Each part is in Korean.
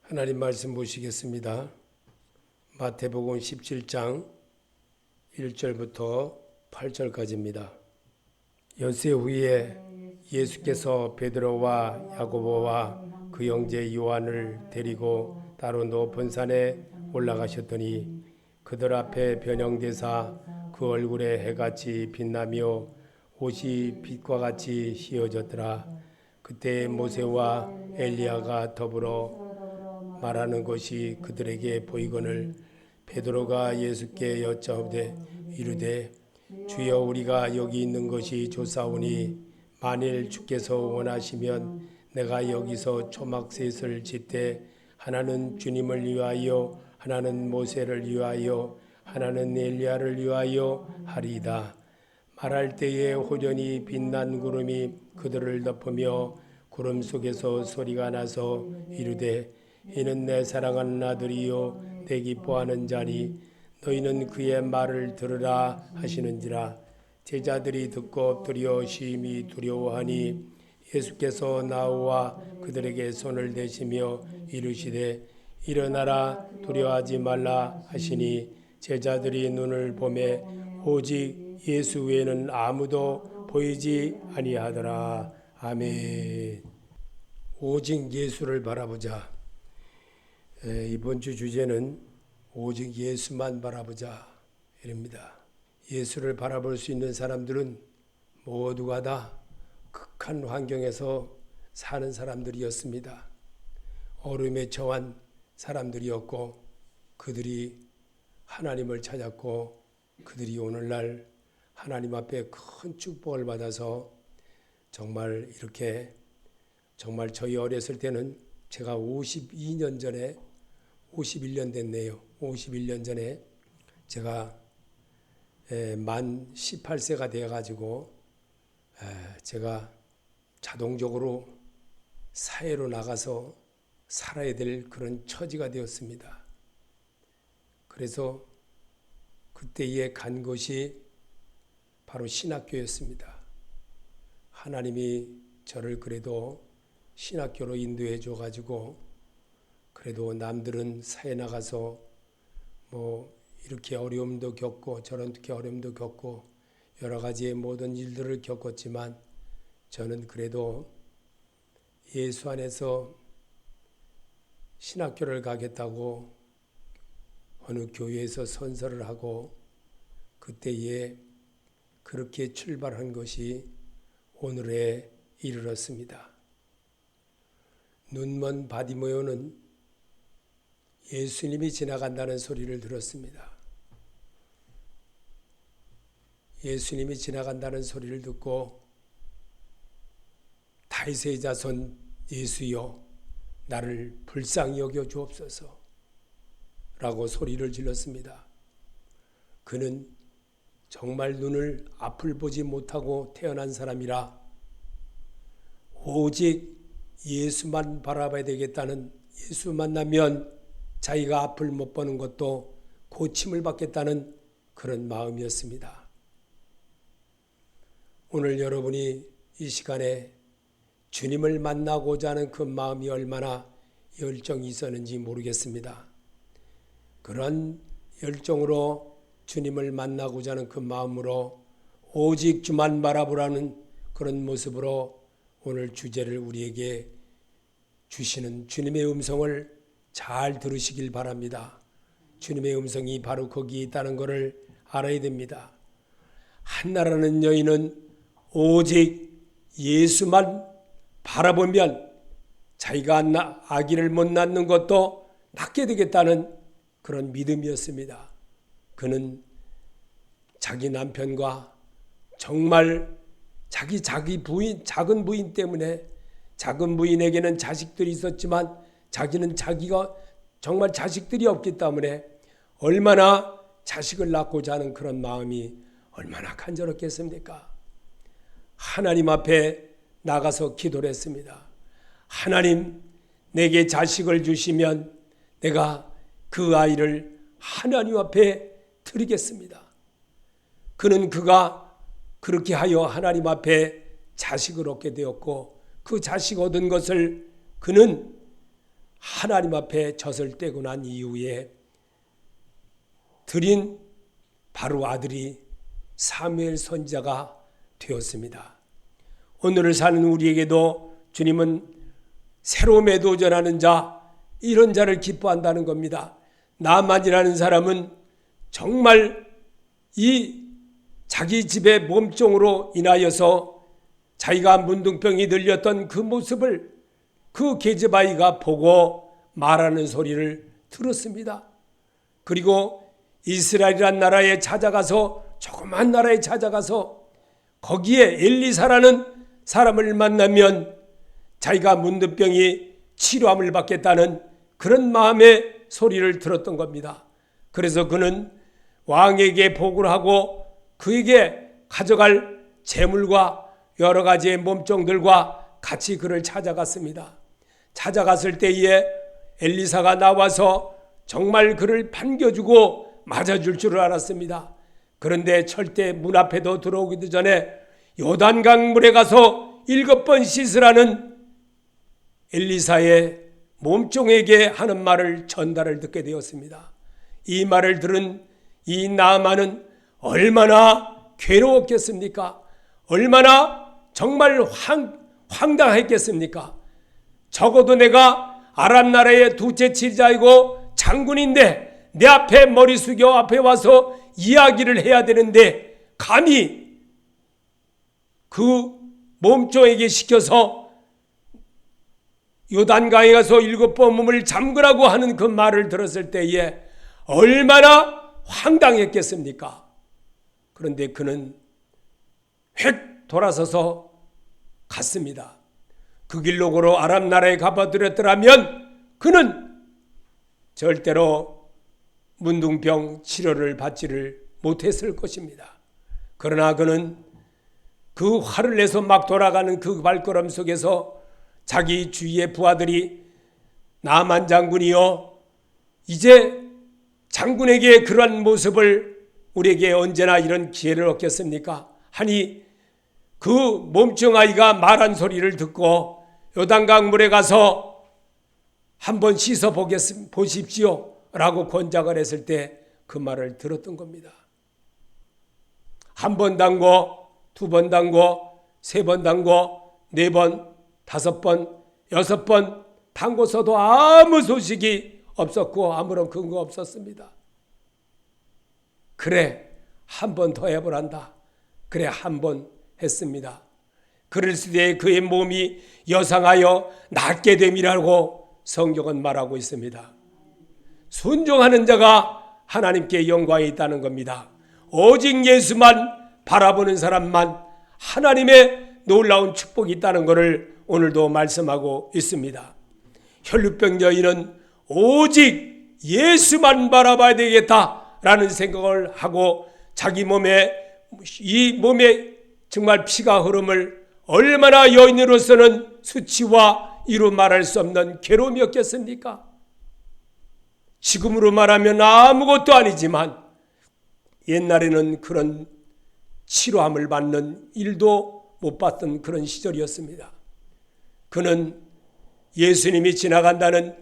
하나님 말씀 보시겠습니다. 마태복음 17장 1절부터 8절까지입니다. 엿새 후에 예수께서 베드로와 야고보와 그 형제 요한을 데리고 따로 높은 산에 올라가셨더니 그들 앞에 변형되사 그 얼굴에 해같이 빛나며 옷이 빛과 같이 휘어졌더라. 그때 모세와 엘리야가 더불어 말하는 것이 그들에게 보이거늘 베드로가 예수께 여짜오되 이르되 주여 우리가 여기 있는 것이 좋사오니 만일 주께서 원하시면 내가 여기서 초막셋을 짓되 하나는 주님을 위하여 하나는 모세를 위하여 하나는 엘리야를 위하여 하리이다. 말할 때에 호련히 빛난 구름이 그들을 덮으며 구름 속에서 소리가 나서 이르되 이는 내 사랑하는 아들이요 내 기뻐하는 자니 너희는 그의 말을 들으라 하시는지라. 제자들이 듣고 엎드려 심히 두려워하니 예수께서 나와 그들에게 손을 대시며 이르시되 일어나라 두려워하지 말라 하시니 제자들이 눈을 보매 오직 예수 외에는 아무도 보이지 아니하더라. 아멘. 오직 예수를 바라보자. 이번 주 주제는 오직 예수만 바라보자 이랍니다. 예수를 바라볼 수 있는 사람들은 모두가 다 극한 환경에서 사는 사람들이었습니다. 어려움에 처한 사람들이었고 그들이 하나님을 찾았고 그들이 오늘날 하나님 앞에 큰 축복을 받아서 정말 이렇게 정말 저희 어렸을 때는 제가 52년 전에 51년 됐네요. 51년 전에 제가 만 18세가 되어가지고 제가 자동적으로 사회로 나가서 살아야 될 그런 처지가 되었습니다. 그래서 그때에 간 곳이 바로 신학교였습니다. 하나님이 저를 그래도 신학교로 인도해 줘가지고 그래도 남들은 사회 나가서 뭐 이렇게 어려움도 겪고 저렇게 어려움도 겪고 여러 가지의 모든 일들을 겪었지만 저는 그래도 예수 안에서 신학교를 가겠다고 어느 교회에서 선서를 하고 그때에 그렇게 출발한 것이 오늘에 이르렀습니다. 눈먼 바디모요는 예수님이 지나간다는 소리를 들었습니다. 예수님이 지나간다는 소리를 듣고 다윗의 자손 예수여 나를 불쌍히 여겨 주옵소서 라고 소리를 질렀습니다. 그는 정말 눈을 앞을 보지 못하고 태어난 사람이라 오직 예수만 바라봐야 되겠다는, 예수 만나면 자기가 앞을 못 보는 것도 고침을 받겠다는 그런 마음이었습니다. 오늘 여러분이 이 시간에 주님을 만나고자 하는 그 마음이 얼마나 열정이 있었는지 모르겠습니다. 그런 열정으로 주님을 만나고자 하는 그 마음으로 오직 주만 바라보라는 그런 모습으로 오늘 주제를 우리에게 주시는 주님의 음성을 잘 들으시길 바랍니다. 주님의 음성이 바로 거기에 있다는 것을 알아야 됩니다. 한나라는 여인은 오직 예수만 바라보면 자기가 아기를 못 낳는 것도 낳게 되겠다는 그런 믿음이었습니다. 그는 자기 남편과 정말 자기 부인, 작은 부인 때문에 작은 부인에게는 자식들이 있었지만 자기는 자기가 정말 자식들이 없기 때문에 얼마나 자식을 낳고자 하는 그런 마음이 얼마나 간절했겠습니까? 하나님 앞에 나가서 기도를 했습니다. 하나님, 내게 자식을 주시면 내가 그 아이를 하나님 앞에 드리겠습니다. 그가 그렇게 하여 하나님 앞에 자식을 얻게 되었고 그 자식 얻은 것을 그는 하나님 앞에 젖을 떼고 난 이후에 드린 바로 아들이 사무엘 선지자가 되었습니다. 오늘을 사는 우리에게도 주님은 새로움에 도전하는 자, 이런 자를 기뻐한다는 겁니다. 나만이라는 사람은 정말 이 자기 집의 몸종으로 인하여서 자기가 문둥병이 들렸던 그 모습을 그 계집아이가 보고 말하는 소리를 들었습니다. 그리고 이스라엘이란 나라에 찾아가서, 조그만 나라에 찾아가서 거기에 엘리사라는 사람을 만나면 자기가 문둥병이 치료함을 받겠다는 그런 마음의 소리를 들었던 겁니다. 그래서 그는 왕에게 보고를 하고 그에게 가져갈 재물과 여러 가지의 몸종들과 같이 그를 찾아갔습니다. 찾아갔을 때에 엘리사가 나와서 정말 그를 반겨주고 맞아줄 줄 알았습니다. 그런데 절대 문 앞에도 들어오기도 전에 요단강 물에 가서 7번 씻으라는 엘리사의 몸종에게 하는 말을 전달을 듣게 되었습니다. 이 말을 들은 이 나아만은 얼마나 괴로웠겠습니까? 얼마나 정말 황당했겠습니까? 적어도 내가 아람 나라의 둘째 지자이고 장군인데 내 앞에 머리 숙여 앞에 와서 이야기를 해야 되는데 감히 그 몸종에게 시켜서 요단강에 가서 7번 몸을 잠그라고 하는 그 말을 들었을 때에 얼마나 황당했겠습니까? 그런데 그는 획 돌아서서 갔습니다. 그 길로 걸어 아람 나라에 가버렸더라면 그는 절대로 문둥병 치료를 받지를 못했을 것입니다. 그러나 그는 그 화를 내서 막 돌아가는 그 발걸음 속에서 자기 주위의 부하들이 나만 장군이여, 이제 장군에게 그러한 모습을 우리에게 언제나 이런 기회를 얻겠습니까? 하니 그 몸종 아이가 말한 소리를 듣고 요단강 물에 가서 한번 씻어 보십시오 라고 권장을 했을 때 그 말을 들었던 겁니다. 한 번 담고, 2번 담고, 3번 담고, 4번, 5번, 6번 담고서도 아무 소식이 없었고 아무런 근거 없었습니다. 그래, 한 번 더 해보란다. 그래, 한 번 했습니다. 그랬을 때 그의 몸이 여상하여 낫게 됨이라고 성경은 말하고 있습니다. 순종하는 자가 하나님께 영광이 있다는 겁니다. 오직 예수만 바라보는 사람만 하나님의 놀라운 축복이 있다는 것을 오늘도 말씀하고 있습니다. 혈루병 여인은 오직 예수만 바라봐야 되겠다라는 생각을 하고 자기 몸에, 이 몸에 정말 피가 흐름을 얼마나 여인으로서는 수치와 이루 말할 수 없는 괴로움이었겠습니까? 지금으로 말하면 아무것도 아니지만 옛날에는 그런 치료함을 받는 일도 못 봤던 그런 시절이었습니다. 그는 예수님이 지나간다는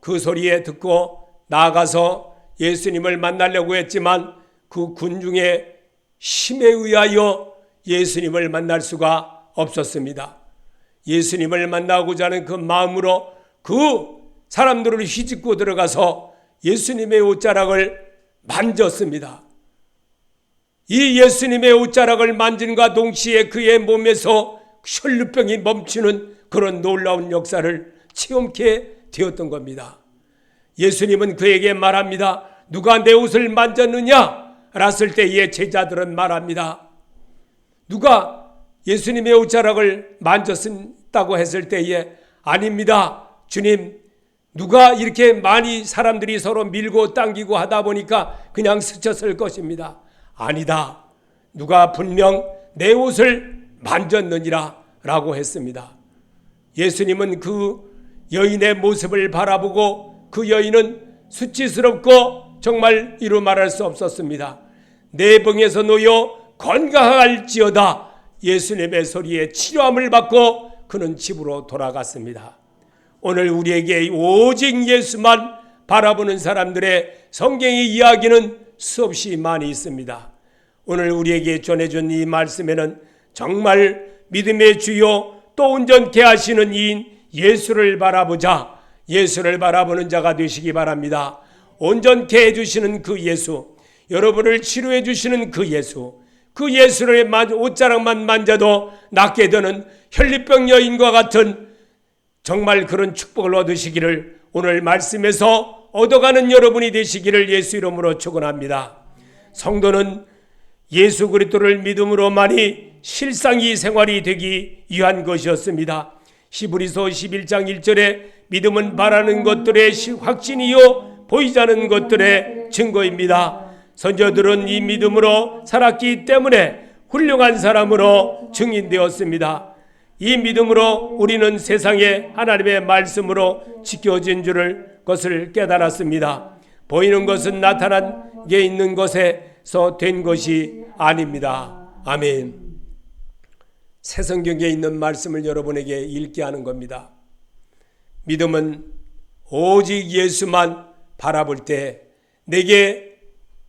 그 소리에 듣고 나아가서 예수님을 만나려고 했지만 그 군중의 힘에 의하여 예수님을 만날 수가 없었습니다. 예수님을 만나고자 하는 그 마음으로 그 사람들을 휘짓고 들어가서 예수님의 옷자락을 만졌습니다. 이 예수님의 옷자락을 만진과 동시에 그의 몸에서 혈루병이 멈추는 그런 놀라운 역사를 체험케 되었던 겁니다. 예수님은 그에게 말합니다. 누가 내 옷을 만졌느냐? 라을 때에 제자들은 말합니다. 누가 예수님의 옷자락을 만졌다고 했을 때에 아닙니다. 주님, 누가 이렇게 많이 사람들이 서로 밀고 당기고 하다 보니까 그냥 스쳤을 것입니다. 아니다. 누가 분명 내 옷을 만졌느니라 라고 했습니다. 예수님은 그 여인의 모습을 바라보고 그 여인은 수치스럽고 정말 이루 말할 수 없었습니다. 내 병에서 놓여 건강할지어다 예수님의 소리에 치료함을 받고 그는 집으로 돌아갔습니다. 오늘 우리에게 오직 예수만 바라보는 사람들의 성경의 이야기는 수없이 많이 있습니다. 오늘 우리에게 전해준 이 말씀에는 정말 믿음의 주요 또 온전케 하시는 이인 예수를 바라보자, 예수를 바라보는 자가 되시기 바랍니다. 온전케 해주시는 그 예수, 여러분을 치료해 주시는 그 예수, 그 예수를 옷자락만 만져도 낫게 되는 혈리병 여인과 같은 정말 그런 축복을 얻으시기를 오늘 말씀에서 얻어가는 여러분이 되시기를 예수 이름으로 축원합니다. 성도는 예수 그리스도를 믿음으로만이 실상이 생활이 되기 위한 것이었습니다. 히브리서 11장 1절에 믿음은 바라는 것들의 확신이요 보이지 않는 것들의 증거입니다. 선조들은 이 믿음으로 살았기 때문에 훌륭한 사람으로 증인되었습니다. 이 믿음으로 우리는 세상에 하나님의 말씀으로 지켜진 것을 깨달았습니다. 보이는 것은 나타난 게 있는 것에서 된 것이 아닙니다. 아멘. 새 성경에 있는 말씀을 여러분에게 읽게 하는 겁니다. 믿음은 오직 예수만 바라볼 때 내게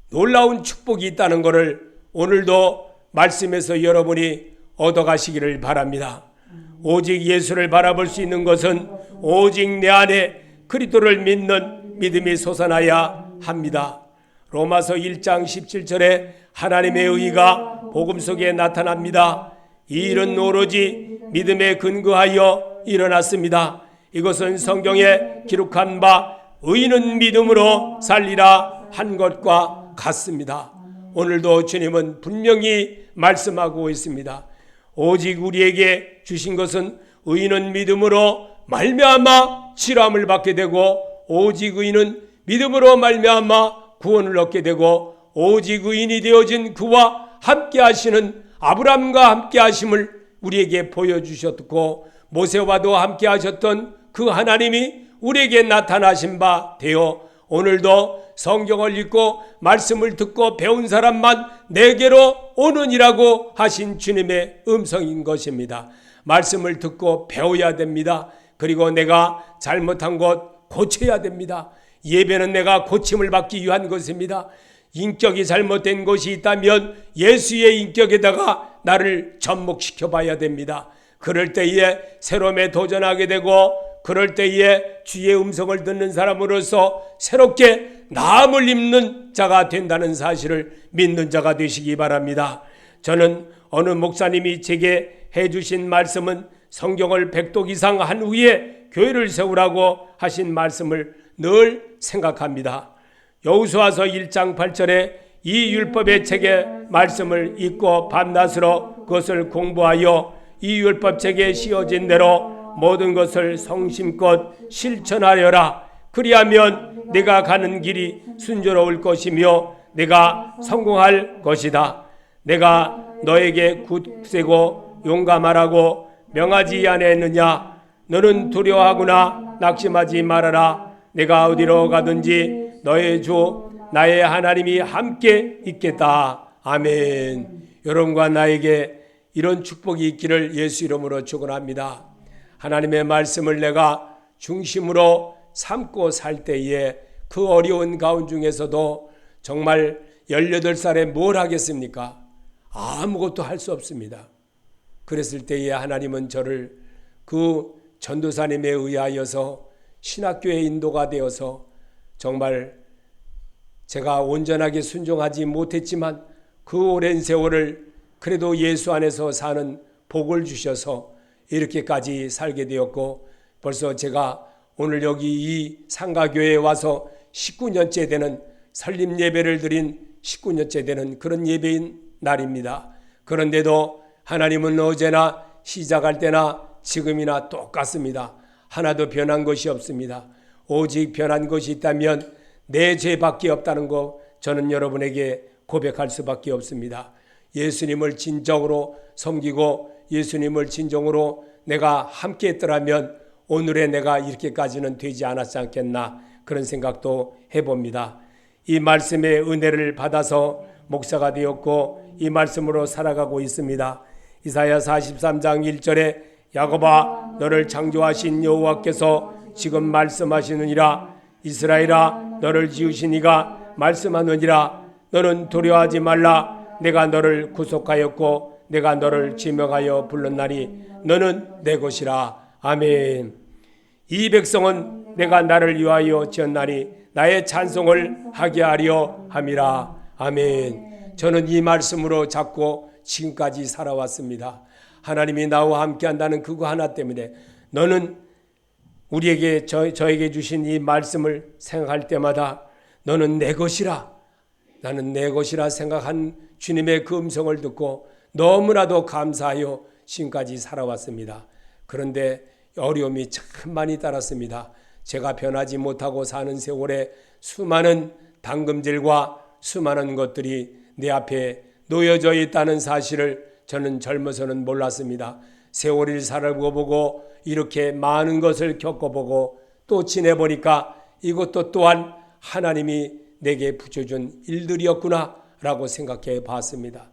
놀라운 축복이 있다는 것을 오늘도 말씀에서 여러분이 얻어가시기를 바랍니다. 오직 예수를 바라볼 수 있는 것은 오직 내 안에 그리스도를 믿는 믿음이 솟아나야 합니다. 로마서 1장 17절에 하나님의 의가 복음 속에 나타납니다. 이 일은 오로지 믿음에 근거하여 일어났습니다. 이것은 성경에 기록한 바 의인은 믿음으로 살리라 한 것과 같습니다. 오늘도 주님은 분명히 말씀하고 있습니다. 오직 우리에게 주신 것은 의인은 믿음으로 말미암아 치료함을 받게 되고 오직 의인은 믿음으로 말미암아 구원을 얻게 되고 오직 의인이 되어진 그와 함께 하시는 아브라함과 함께 하심을 우리에게 보여주셨고 모세와도 함께 하셨던 그 하나님이 우리에게 나타나신 바 되어 오늘도 성경을 읽고 말씀을 듣고 배운 사람만 내게로 오느니라고 하신 주님의 음성인 것입니다. 말씀을 듣고 배워야 됩니다. 그리고 내가 잘못한 것 고쳐야 됩니다. 예배는 내가 고침을 받기 위한 것입니다. 인격이 잘못된 것이 있다면 예수의 인격에다가 나를 접목시켜 봐야 됩니다. 그럴 때에 새로움에 도전하게 되고 그럴 때에 주의 음성을 듣는 사람으로서 새롭게 나음을 입는 자가 된다는 사실을 믿는 자가 되시기 바랍니다. 저는 어느 목사님이 제게 해주신 말씀은 성경을 100독 이상 한 후에 교회를 세우라고 하신 말씀을 늘 생각합니다. 여호수아서 1장 8절에 이 율법의 책의 말씀을 읽고 밤낮으로 그것을 공부하여 이 율법 책에 씌어진 대로 모든 것을 성심껏 실천하여라. 그리하면 내가 가는 길이 순조로울 것이며 내가 성공할 것이다. 내가 너에게 굳세고 용감하라고 명하지 아니했느냐? 너는 두려워하거나 낙심하지 말아라. 내가 어디로 가든지 너의 주 나의 하나님이 함께 있겠다. 아멘. 여러분과 나에게 이런 축복이 있기를 예수 이름으로 축원합니다. 하나님의 말씀을 내가 중심으로 삼고 살 때에 그 어려운 가운 중에서도 정말 18살에 뭘 하겠습니까? 아무것도 할 수 없습니다. 그랬을 때에 하나님은 저를 그 전도사님에 의하여서 신학교의 인도가 되어서 정말 제가 온전하게 순종하지 못했지만 그 오랜 세월을 그래도 예수 안에서 사는 복을 주셔서 이렇게까지 살게 되었고 벌써 제가 오늘 여기 이 상가교회에 와서 19년째 되는 설립 예배를 드린 19년째 되는 그런 예배인 날입니다. 그런데도 하나님은 어제나 시작할 때나 지금이나 똑같습니다. 하나도 변한 것이 없습니다. 오직 변한 것이 있다면 내 죄밖에 없다는 거 저는 여러분에게 고백할 수밖에 없습니다. 예수님을 진정으로 섬기고 예수님을 진정으로 내가 함께 했더라면 오늘의 내가 이렇게까지는 되지 않았지 않겠나 그런 생각도 해봅니다. 이 말씀의 은혜를 받아서 목사가 되었고 이 말씀으로 살아가고 있습니다. 이사야 43장 1절에 야곱아 너를 창조하신 여호와께서 지금 말씀하시느니라. 이스라엘아, 너를 지으신 이가 말씀하느니라. 너는 두려워하지 말라. 내가 너를 구속하였고 내가 너를 지명하여 불렀나니 너는 내 것이라. 아멘. 이 백성은 내가 나를 위하여 지었나니 나의 찬송을 하게 하려 함이라. 아멘. 저는 이 말씀으로 잡고 지금까지 살아왔습니다. 하나님이 나와 함께 한다는 그거 하나 때문에 너는 우리에게 저에게 주신 이 말씀을 생각할 때마다 너는 내 것이라, 나는 내 것이라 생각한 주님의 그 음성을 듣고 너무나도 감사하여 지금까지 살아왔습니다. 그런데 어려움이 참 많이 따랐습니다. 제가 변하지 못하고 사는 세월에 수많은 당금질과 수많은 것들이 내 앞에 놓여져 있다는 사실을 저는 젊어서는 몰랐습니다. 세월을 살아보고 이렇게 많은 것을 겪어보고 또 지내보니까 이것도 또한 하나님이 내게 붙여준 일들이었구나 라고 생각해 봤습니다.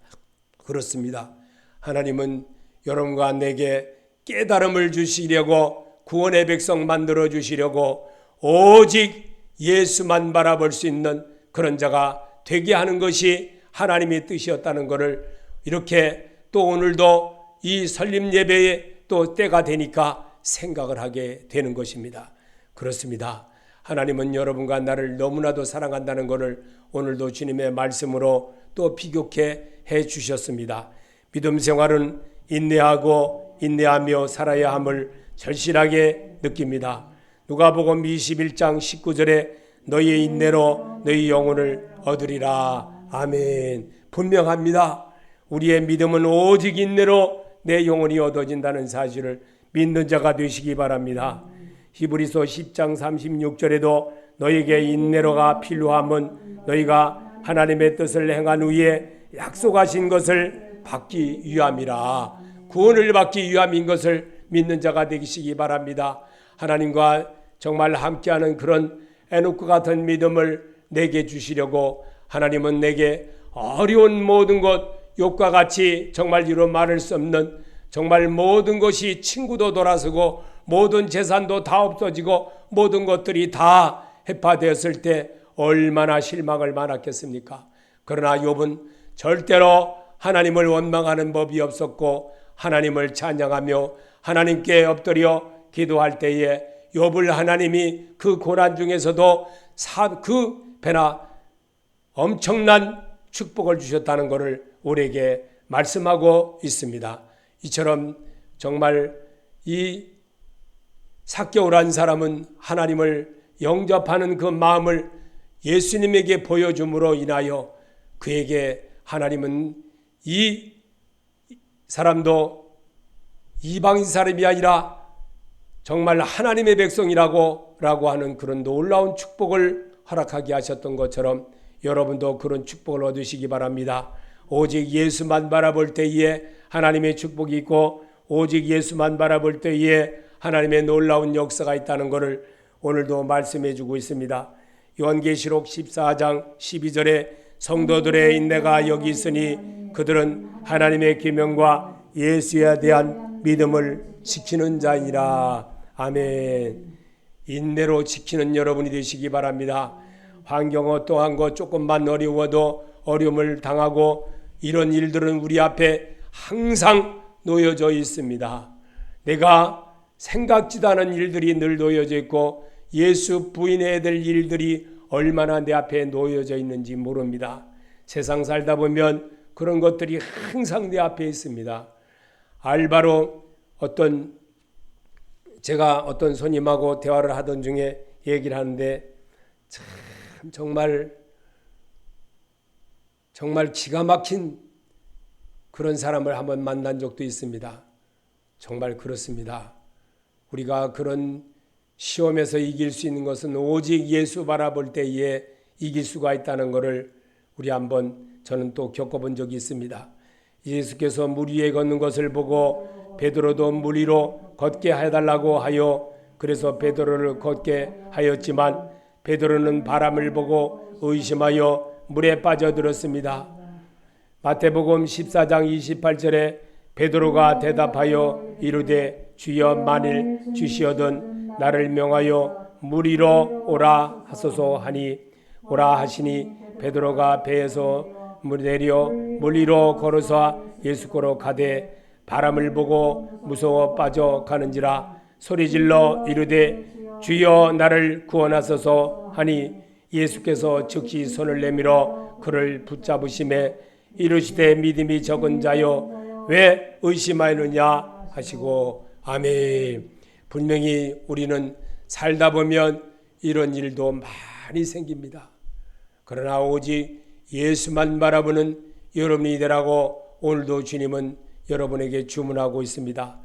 그렇습니다. 하나님은 여러분과 내게 깨달음을 주시려고 구원의 백성 만들어 주시려고 오직 예수만 바라볼 수 있는 그런 자가 되게 하는 것이 하나님의 뜻이었다는 것을 이렇게 또 오늘도 이 설립 예배에 또 때가 되니까 생각을 하게 되는 것입니다. 그렇습니다. 하나님은 여러분과 나를 너무나도 사랑한다는 것을 오늘도 주님의 말씀으로 또 비교케 해 주셨습니다. 믿음 생활은 인내하며 살아야 함을 절실하게 느낍니다. 누가복음 21장 19절에 너희의 인내로 너희 영혼을 얻으리라. 아멘. 분명합니다. 우리의 믿음은 오직 인내로 내 영혼이 얻어진다는 사실을 믿는 자가 되시기 바랍니다. 히브리서 10장 36절에도 너에게 인내로가 필요함은 너희가 하나님의 뜻을 행한 후에 약속하신 것을 받기 위함이라. 구원을 받기 위함인 것을 믿는 자가 되시기 바랍니다. 하나님과 정말 함께하는 그런 에녹과 같은 믿음을 내게 주시려고 하나님은 내게 어려운 모든 것, 욕과 같이 정말 이루 말할 수 없는 정말 모든 것이 친구도 돌아서고 모든 재산도 다 없어지고 모든 것들이 다 해파되었을 때 얼마나 실망을 많았겠습니까? 그러나 욥은 절대로 하나님을 원망하는 법이 없었고 하나님을 찬양하며 하나님께 엎드려 기도할 때에 욥을 하나님이 그 고난 중에서도 그 배나 엄청난 축복을 주셨다는 것을 우리에게 말씀하고 있습니다. 이처럼 정말 이 삭개오라는 사람은 하나님을 영접하는 그 마음을 예수님에게 보여줌으로 인하여 그에게 하나님은 이 사람도 이방인 사람이 아니라 정말 하나님의 백성이라고 하는 그런 놀라운 축복을 허락하게 하셨던 것처럼 여러분도 그런 축복을 얻으시기 바랍니다. 오직 예수만 바라볼 때에 하나님의 축복이 있고 오직 예수만 바라볼 때에 하나님의 놀라운 역사가 있다는 것을 오늘도 말씀해 주고 있습니다. 요한계시록 14장 12절에 성도들의 인내가 여기 있으니 그들은 하나님의 계명과 예수에 대한 믿음을 지키는 자이라. 아멘. 인내로 지키는 여러분이 되시기 바랍니다. 환경 어떠한 것 조금만 어려워도 어려움을 당하고 이런 일들은 우리 앞에 항상 놓여져 있습니다. 내가 생각지도 않은 일들이 늘 놓여져 있고 예수 부인해야 될 일들이 얼마나 내 앞에 놓여져 있는지 모릅니다. 세상 살다 보면 그런 것들이 항상 내 앞에 있습니다. 알바로 제가 어떤 손님하고 대화를 하던 중에 얘기를 하는데 참 정말 기가 막힌 그런 사람을 한번 만난 적도 있습니다. 정말 그렇습니다. 우리가 그런 시험에서 이길 수 있는 것은 오직 예수 바라볼 때에 이길 수가 있다는 것을 저는 또 겪어본 적이 있습니다. 예수께서 물 위에 걷는 것을 보고 베드로도 물 위로 걷게 해달라고 하여 그래서 베드로를 걷게 하였지만 베드로는 바람을 보고 의심하여 물에 빠져들었습니다. 마태복음 14장 28절에 베드로가 대답하여 이르되 주여 만일 주시어든 나를 명하여 물 위로 오라 하소서 하니 오라 하시니 베드로가 배에서 내려 물 위로 걸어서 예수께로 가되 바람을 보고 무서워 빠져가는지라 소리질러 이르되 주여 나를 구원하소서 하니 예수께서 즉시 손을 내밀어 그를 붙잡으시매 이르시되 믿음이 적은 자여 왜 의심하느냐 하시고 아멘. 분명히 우리는 살다 보면 이런 일도 많이 생깁니다. 그러나 오직 예수만 바라보는 여러분이 되라고 오늘도 주님은 여러분에게 주문하고 있습니다.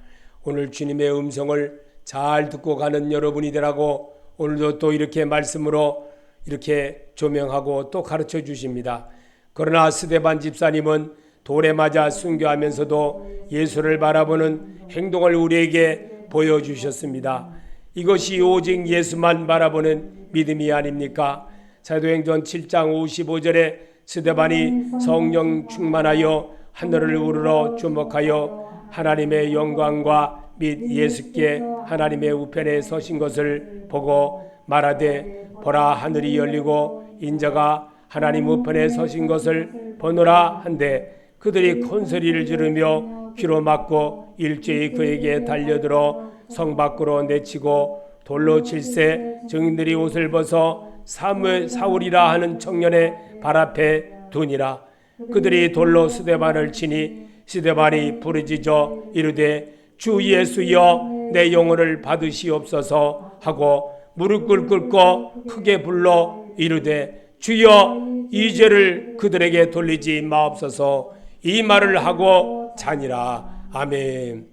오늘 주님의 음성을 잘 듣고 가는 여러분이 되라고 오늘도 또 이렇게 말씀으로 이렇게 조명하고 또 가르쳐 주십니다. 그러나 스데반 집사님은 돌에 맞아 순교하면서도 예수를 바라보는 행동을 우리에게 보여주셨습니다. 이것이 오직 예수만 바라보는 믿음이 아닙니까? 사도행전 7장 55절에 스데반이 성령 충만하여 하늘을 우러러 주목하여 하나님의 영광과 및 예수께 하나님의 우편에 서신 것을 보고 말하되 보라 하늘이 열리고 인자가 하나님 우편에 서신 것을 보노라 한데 그들이 큰 소리를 지르며 귀로 막고 일제히 그에게 달려들어 성 밖으로 내치고 돌로 칠세 증인들이 옷을 벗어 사울이라 하는 청년의 발 앞에 두니라. 그들이 돌로 스데반을 치니 스데반이 부르짖어 이르되 주 예수여 내 영혼을 받으시옵소서 하고 무릎을 꿇고 크게 불러 이르되 주여 이 죄를 그들에게 돌리지 마옵소서 이 말을 하고 자니라. 아멘.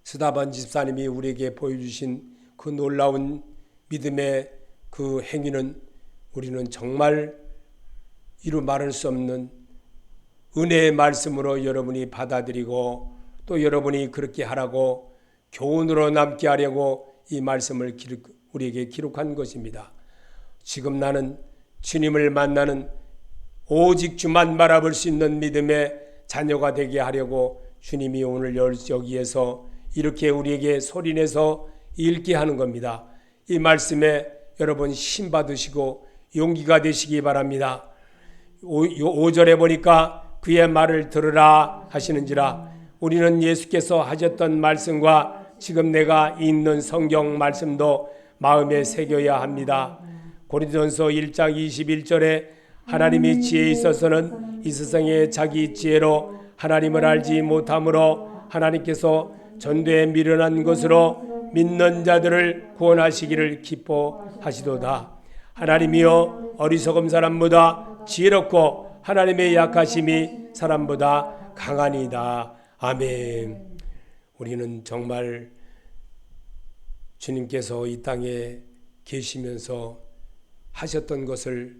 스데반 집사님이 우리에게 보여주신 그 놀라운 믿음의 그 행위는 우리는 정말 이루 말할 수 없는 은혜의 말씀으로 여러분이 받아들이고 또 여러분이 그렇게 하라고 교훈으로 남게 하려고 이 말씀을 우리에게 기록한 것입니다. 지금 나는 주님을 만나는 오직 주만 바라볼 수 있는 믿음의 자녀가 되게 하려고 주님이 오늘 여기에서 이렇게 우리에게 소리내서 읽게 하는 겁니다. 이 말씀에 여러분 힘 받으시고 용기가 되시기 바랍니다. 5절에 보니까 그의 말을 들으라 하시는지라. 우리는 예수께서 하셨던 말씀과 지금 내가 읽는 성경 말씀도 마음에 새겨야 합니다. 고린도전서 1장 21절에 하나님이 지혜에 있어서는 이 세상에 자기 지혜로 하나님을 알지 못함으로 하나님께서 전도에 미련한 것으로 믿는 자들을 구원하시기를 기뻐하시도다. 하나님이여 어리석은 사람보다 지혜롭고 하나님의 약하심이 사람보다 강하니이다. 아멘. 우리는 정말 주님께서 이 땅에 계시면서 하셨던 것을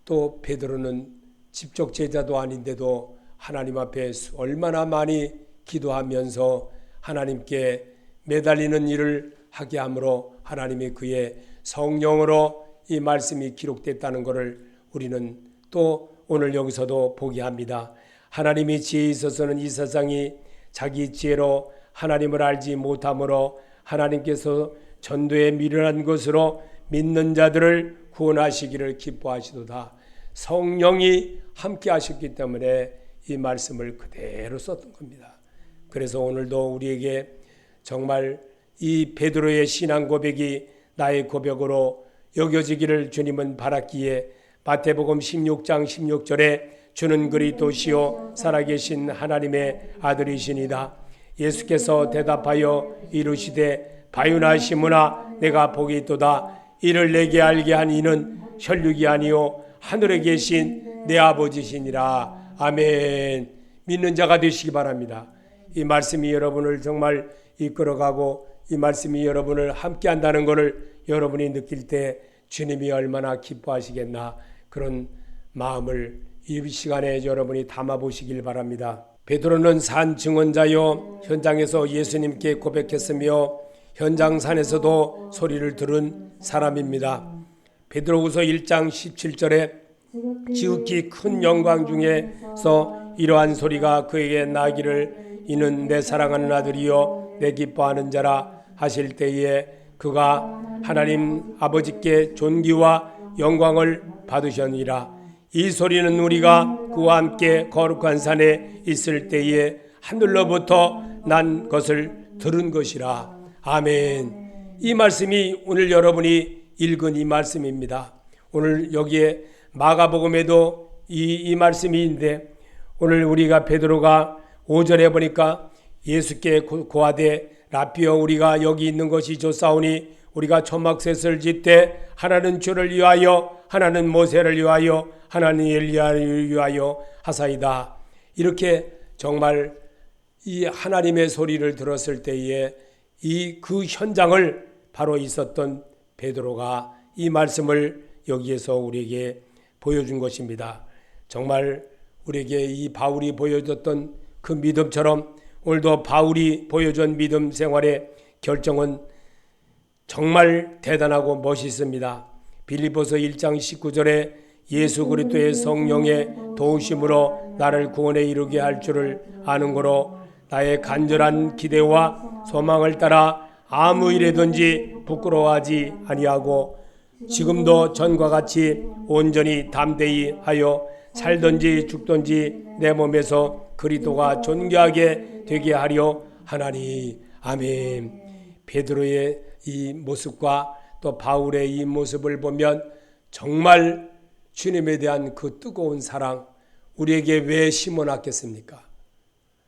또 베드로는 직접 제자도 아닌데도 하나님 앞에 얼마나 많이 기도하면서 하나님께 매달리는 일을 하게 함으로 하나님이 그의 성령으로 이 말씀이 기록됐다는 것을 우리는 또 오늘 여기서도 보게 합니다. 하나님이 지혜에 있어서는 이 세상이 자기 지혜로 하나님을 알지 못함으로 하나님께서 전도에 미련한 것으로 믿는 자들을 구원하시기를 기뻐하시도다. 성령이 함께 하셨기 때문에 이 말씀을 그대로 썼던 겁니다. 그래서 오늘도 우리에게 정말 이 베드로의 신앙 고백이 나의 고백으로 여겨지기를 주님은 바랐기에 마태복음 16장 16절에 주는 그리스도시요 살아계신 하나님의 아들이시니이다. 예수께서 대답하여 이르시되 바요나 시므나 내가 복이 있도다. 이를 내게 알게 한 이는 혈육이 아니요 하늘에 계신 내 아버지시니라. 아멘. 믿는 자가 되시기 바랍니다. 이 말씀이 여러분을 정말 이끌어가고 이 말씀이 여러분을 함께 한다는 것을 여러분이 느낄 때 주님이 얼마나 기뻐하시겠나, 그런 마음을 이 시간에 여러분이 담아보시길 바랍니다. 베드로는 산 증언자요 현장에서 예수님께 고백했으며 현장산에서도 소리를 들은 사람입니다. 베드로후서 1장 17절에 지극히 큰 영광 중에서 이러한 소리가 그에게 나기를 이는 내 사랑하는 아들이요 내 기뻐하는 자라 하실 때에 그가 하나님 아버지께 존귀와 영광을 받으셨느니라. 이 소리는 우리가 그와 함께 거룩한 산에 있을 때에 하늘로부터 난 것을 들은 것이라. 아멘. 이 말씀이 오늘 여러분이 읽은 이 말씀입니다. 오늘 여기에 마가복음에도 이 말씀이 있는데, 오늘 우리가 베드로가 5절에 보니까 예수께 고하되 라피어, 우리가 여기 있는 것이 좋사오니 우리가 초막셋을 짓되 하나는 주를 위하여, 하나는 모세를 위하여, 하나는 엘리야를 위하여 하사이다. 이렇게 정말 이 하나님의 소리를 들었을 때에 그 현장을 바로 있었던 베드로가 이 말씀을 여기에서 우리에게 보여준 것입니다. 정말 우리에게 이 바울이 보여줬던 그 믿음처럼 오늘도 바울이 보여준 믿음 생활의 결정은 정말 대단하고 멋있습니다. 빌립보서 1장 19절에 예수 그리스도의 성령의 도우심으로 나를 구원에 이르게 할 줄을 아는 거로 나의 간절한 기대와 소망을 따라 아무 일에든지 부끄러워하지 아니하고 지금도 전과 같이 온전히 담대히 하여 살든지 죽든지 내 몸에서 그리스도가 존귀하게 되게 하려 하나니. 아멘. 베드로의 이 모습과 또 바울의 이 모습을 보면 정말 주님에 대한 그 뜨거운 사랑 우리에게 왜 심어놨겠습니까?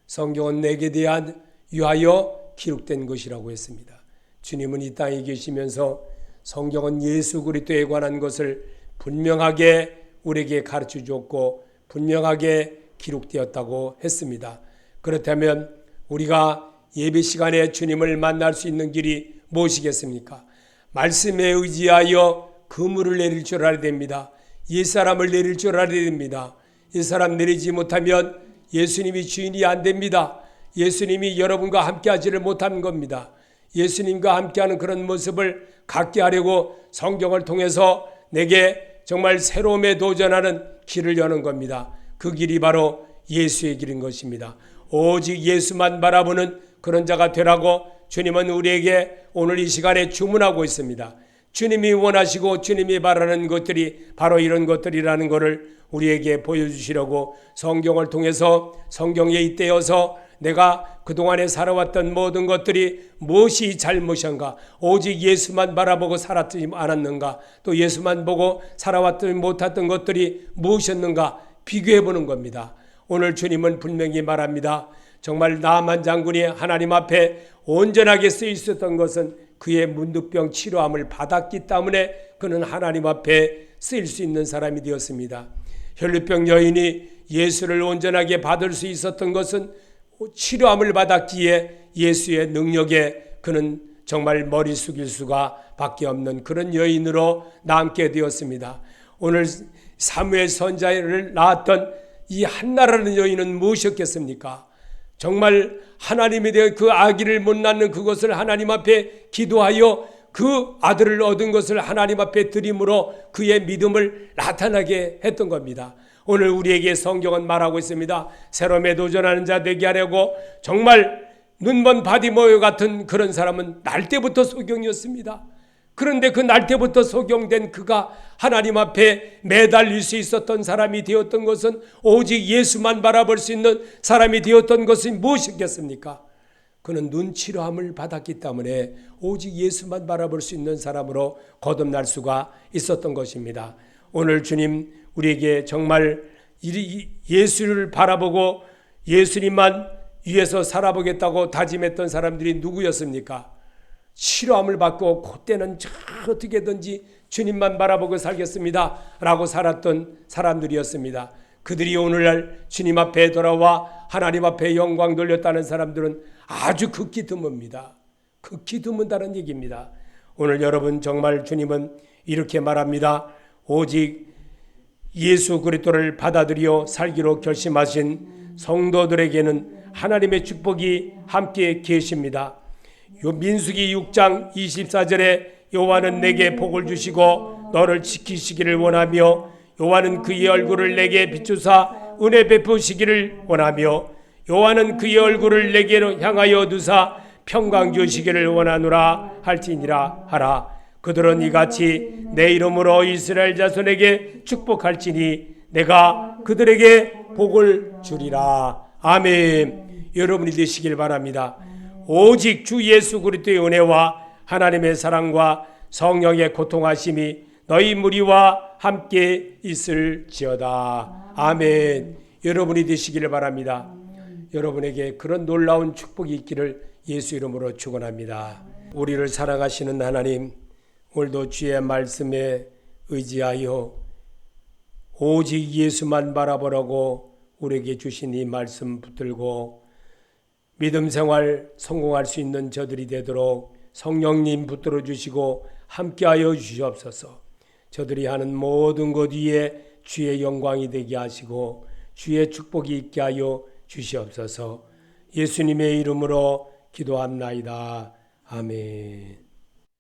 성경은 내게 대한 위하여 기록된 것이라고 했습니다. 주님은 이 땅에 계시면서 성경은 예수 그리스도에 관한 것을 분명하게 우리에게 가르쳐 주었고 분명하게 기록되었다고 했습니다. 그렇다면 우리가 예배 시간에 주님을 만날 수 있는 길이 무엇이겠습니까? 말씀에 의지하여 그물을 내릴 줄 알아야 됩니다. 옛사람을 내릴 줄 알아야 됩니다. 옛사람 내리지 못하면 예수님이 주인이 안 됩니다. 예수님이 여러분과 함께 하지를 못하는 겁니다. 예수님과 함께하는 그런 모습을 갖게 하려고 성경을 통해서 내게 정말 새로움에 도전하는 길을 여는 겁니다. 그 길이 바로 예수의 길인 것입니다. 오직 예수만 바라보는 그런 자가 되라고 주님은 우리에게 오늘 이 시간에 주문하고 있습니다. 주님이 원하시고 주님이 바라는 것들이 바로 이런 것들이라는 것을 우리에게 보여주시려고 성경을 통해서 성경에 잇대어서 내가 그동안에 살아왔던 모든 것들이 무엇이 잘못인가, 오직 예수만 바라보고 살았지 않았는가, 또 예수만 보고 살아왔지 못했던 것들이 무엇이었는가 비교해 보는 겁니다. 오늘 주님은 분명히 말합니다. 정말 나만 장군이 하나님 앞에 온전하게 쓰여 있었던 것은 그의 문득병 치료함을 받았기 때문에 그는 하나님 앞에 쓰일 수 있는 사람이 되었습니다. 혈루병 여인이 예수를 온전하게 받을 수 있었던 것은 치료함을 받았기에 예수의 능력에 그는 정말 머리 숙일 수가 밖에 없는 그런 여인으로 남게 되었습니다. 오늘 사무엘 선지자를 낳았던 이 한나라는 여인은 무엇이었겠습니까? 정말 하나님에 대해 그 아기를 못 낳는 그것을 하나님 앞에 기도하여 그 아들을 얻은 것을 하나님 앞에 드림으로 그의 믿음을 나타나게 했던 겁니다. 오늘 우리에게 성경은 말하고 있습니다. 새로움에 도전하는 자 되게 하려고 정말 눈먼 바디모여 같은 그런 사람은 날 때부터 소경이었습니다. 그런데 그 날 때부터 소경된 그가 하나님 앞에 매달릴 수 있었던 사람이 되었던 것은 오직 예수만 바라볼 수 있는 사람이 되었던 것이 무엇이겠습니까? 그는 눈치료함을 받았기 때문에 오직 예수만 바라볼 수 있는 사람으로 거듭날 수가 있었던 것입니다. 오늘 주님 우리에게 정말 예수를 바라보고 예수님만 위해서 살아보겠다고 다짐했던 사람들이 누구였습니까? 치료함을 받고 그때는 어떻게든지 주님만 바라보고 살겠습니다 라고 살았던 사람들이었습니다. 그들이 오늘날 주님 앞에 돌아와 하나님 앞에 영광 돌렸다는 사람들은 아주 극히 드뭅니다. 극히 드문다는 얘기입니다. 오늘 여러분 정말 주님은 이렇게 말합니다. 오직 예수 그리스도를 받아들여 살기로 결심하신 성도들에게는 하나님의 축복이 함께 계십니다. 민수기 6장 24절에 여호와는 내게 복을 주시고 너를 지키시기를 원하며 여호와는 그의 얼굴을 내게 비추사 은혜 베푸시기를 원하며 여호와는 그의 얼굴을 내게로 향하여 두사 평강 주시기를 원하노라 할지니라 하라. 그들은 이같이 내 이름으로 이스라엘 자손에게 축복할지니 내가 그들에게 복을 주리라. 아멘. 여러분이 되시길 바랍니다. 오직 주 예수 그리스도의 은혜와 하나님의 사랑과 성령의 고통하심이 너희 무리와 함께 있을지어다. 아멘. 여러분이 되시기를 바랍니다. 여러분에게 그런 놀라운 축복이 있기를 예수 이름으로 축원합니다. 우리를 사랑하시는 하나님, 오늘도 주의 말씀에 의지하여 오직 예수만 바라보라고 우리에게 주신 이 말씀 붙들고 믿음 생활 성공할 수 있는 저들이 되도록 성령님 붙들어 주시고 함께하여 주시옵소서. 저들이 하는 모든 것 위에 주의 영광이 되게 하시고 주의 축복이 있게 하여 주시옵소서. 예수님의 이름으로 기도합나이다. 아멘.